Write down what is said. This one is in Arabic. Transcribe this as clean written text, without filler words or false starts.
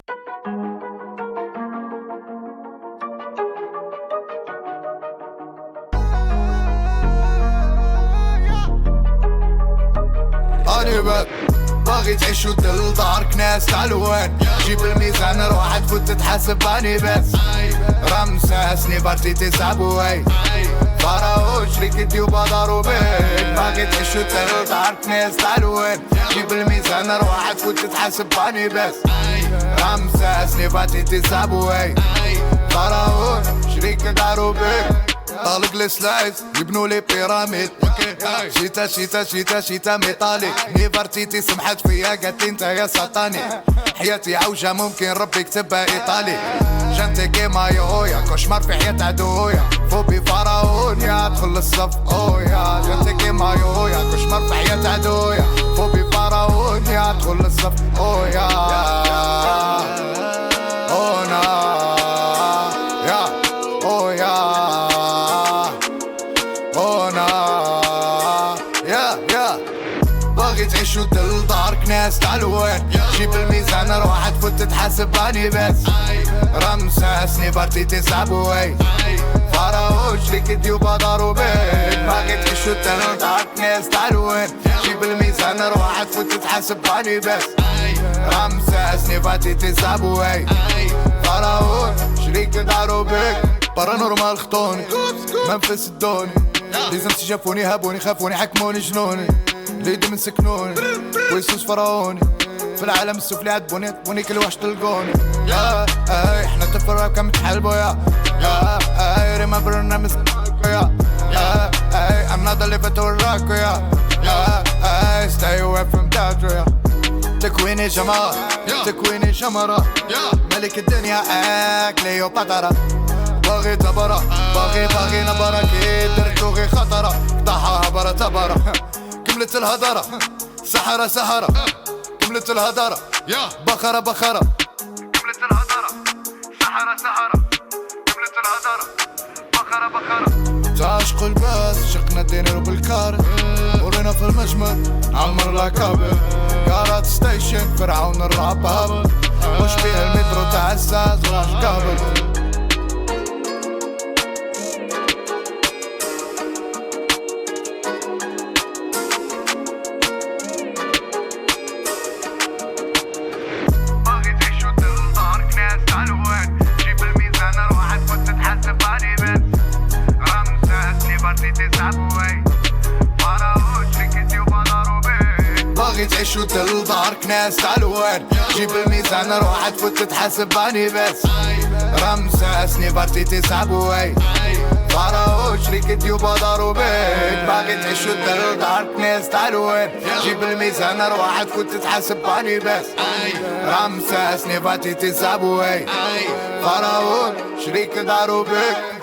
أنا باغي تعيش وتدل دارك ناس تعلوان، جيب الميزان روح تفوت تتحاسب باني بس. رمساسني بارتي تسعبوي فراو شريكتي وبدارو بيك. باغي تعيش وتدل دارك ناس تعلوان، جيب الميزان روح تفوت تتحاسب باني بس. رمساسني بارتي تسعبوي فراو شريك دارو بيك. طالق السلايس يبنوا لي بيراميد، شيتا شيتا شيتا شيتا ميطالي. نيفرتيتي سمحت فيا قالت انت يا سطاني، حياتي عوجة ممكن ربي يكتبها ايطالي. جنتي كيما يويا كوشمار في حياة عدويا، فوبي فراون يا ادخل الصف اويا. جنتي كيما يويا كوشمار في حياة عدويا، فوبي فراون يا ادخل الصف اويا. اونا يا اويا اونا يا باغي تعيش وتدل دارك ناس تعلوان، جيب الميزان روح تفوت تتحاسب باني بس. رمساسني بارتي تسعبوي فراو شريكتي وبدارو بيك. باغي تعيش وتدل دارك ناس تعلوان، جيب الميزان روح تفوت تتحاسب باني بس. رمساسني بارتي تسعبوي فراو شريك دارو بيك. بارانورمال خطوني منفس الدوني، ليزمتي شافوني هابوني خافوني حكموني جنوني. ليدي من سكنوني ويسوس فراوني، في العالم السفلي عدبوني عدبوني كل واحد تلقوني. يا اي احنا تفرق كم تحلبوا يا اي ريمبر نمس يا اي I'm not the liver to rock يا اي stay away from that يا. تكويني جمال تكويني جمرة، ملك الدنيا كليوباترا. باغي تبرة باغي نبرة، كي درتو غي خطرة قطعها برا تبرة. كملت الهدرة سحرة كملت الهدرة بخرة كملت الهدرة سحرة كملت الهدرة بخرة. تعشق الباس شقنا الدينار بالكار، ورينا في المجمل عمر لاكابل. كارات ستيشن فرعون الراب هابل، مش فيه المترو تاع الساس راح كابل. باغي تعيش وتدل دارك ناس تعلوان، جيب الميزان روح تفوت تتحاسب باني بس. رمساسني بارتي تسعبوي فراو شريكتي وبدارو بيك. باغي تعيش وتدل دارك ناس تعلوان، جيب الميزان روح تفوت تتحاسب باني بس. رمساسني بارتي تسعبوي فراو شريك دارو بيك.